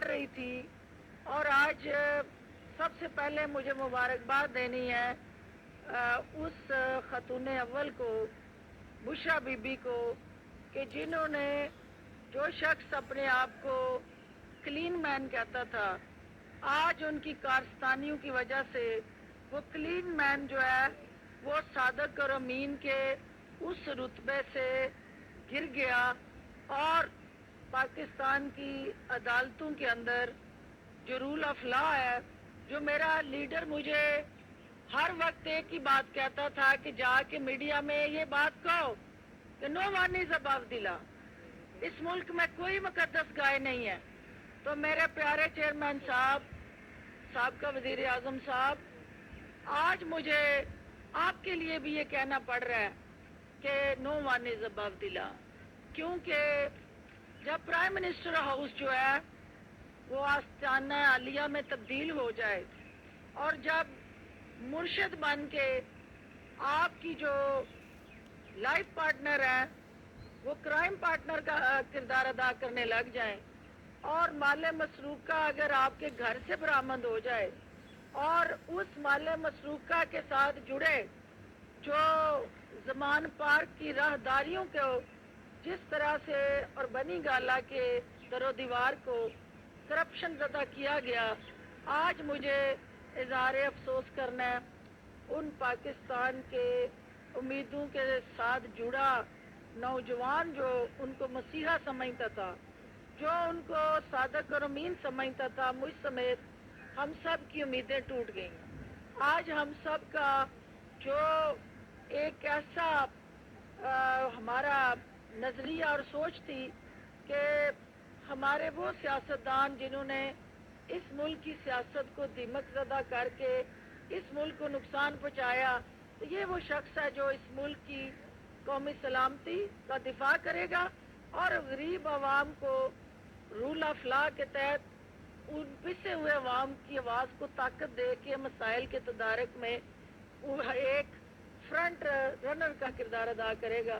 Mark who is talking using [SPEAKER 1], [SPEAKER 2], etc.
[SPEAKER 1] رہی تھی اور آج سب سے پہلے مجھے مبارکباد دینی ہے اس خاتون اول کو، بشرا بی بی کو، کہ جنہوں نے، جو شخص اپنے آپ کو کلین مین کہتا تھا، آج ان کی کارستانیوں کی وجہ سے وہ کلین مین جو ہے وہ صادق اور امین کے اس رتبے سے گر گیا اور پاکستان کی عدالتوں کے اندر جو رول آف لا ہے، جو میرا لیڈر مجھے ہر وقت ایک ہی بات کہتا تھا کہ جا کے میڈیا میں یہ بات کہو کہ نو ون از ابو دی لا، اس ملک میں کوئی مقدس گائے نہیں ہے۔ تو میرے پیارے چیئرمین صاحب، سابقہ وزیر اعظم صاحب، آج مجھے آپ کے لیے بھی یہ کہنا پڑ رہا ہے کہ نو ون از ابو دی لا، کیونکہ جب پرائم منسٹر ہاؤس جو ہے وہ آستانہ عالیہ میں تبدیل ہو جائے اور جب مرشد بن کے آپ کی جو لائف پارٹنر ہے وہ کرائم پارٹنر کا کردار ادا کرنے لگ جائیں، اور مال مسروقہ اگر آپ کے گھر سے برآمد ہو جائے اور اس مال مسروقہ کے ساتھ جڑے جو زمان پارک کی راہداریوں کو جس طرح سے اور بنی گالا کے در و دیوار کو کرپشن زدہ کیا گیا، آج مجھے اظہار افسوس کرنا ہے ان پاکستان کے امیدوں کے ساتھ جڑا نوجوان جو ان کو مسیحا سمجھتا تھا، جو ان کو صادق اور امین سمجھتا تھا، مجھ سمیت ہم سب کی امیدیں ٹوٹ گئیں۔ آج ہم سب کا جو ایک ایسا ہمارا نظریہ اور سوچ تھی کہ ہمارے وہ سیاستدان جنہوں نے اس ملک کی سیاست کو دیمک زدہ کر کے اس ملک کو نقصان پہنچایا، تو یہ وہ شخص ہے جو اس ملک کی قومی سلامتی کا دفاع کرے گا اور غریب عوام کو رول آف لا کے تحت ان پسے ہوئے عوام کی آواز کو طاقت دے کے مسائل کے تدارک میں وہ ایک فرنٹ رنر کا کردار ادا کرے گا۔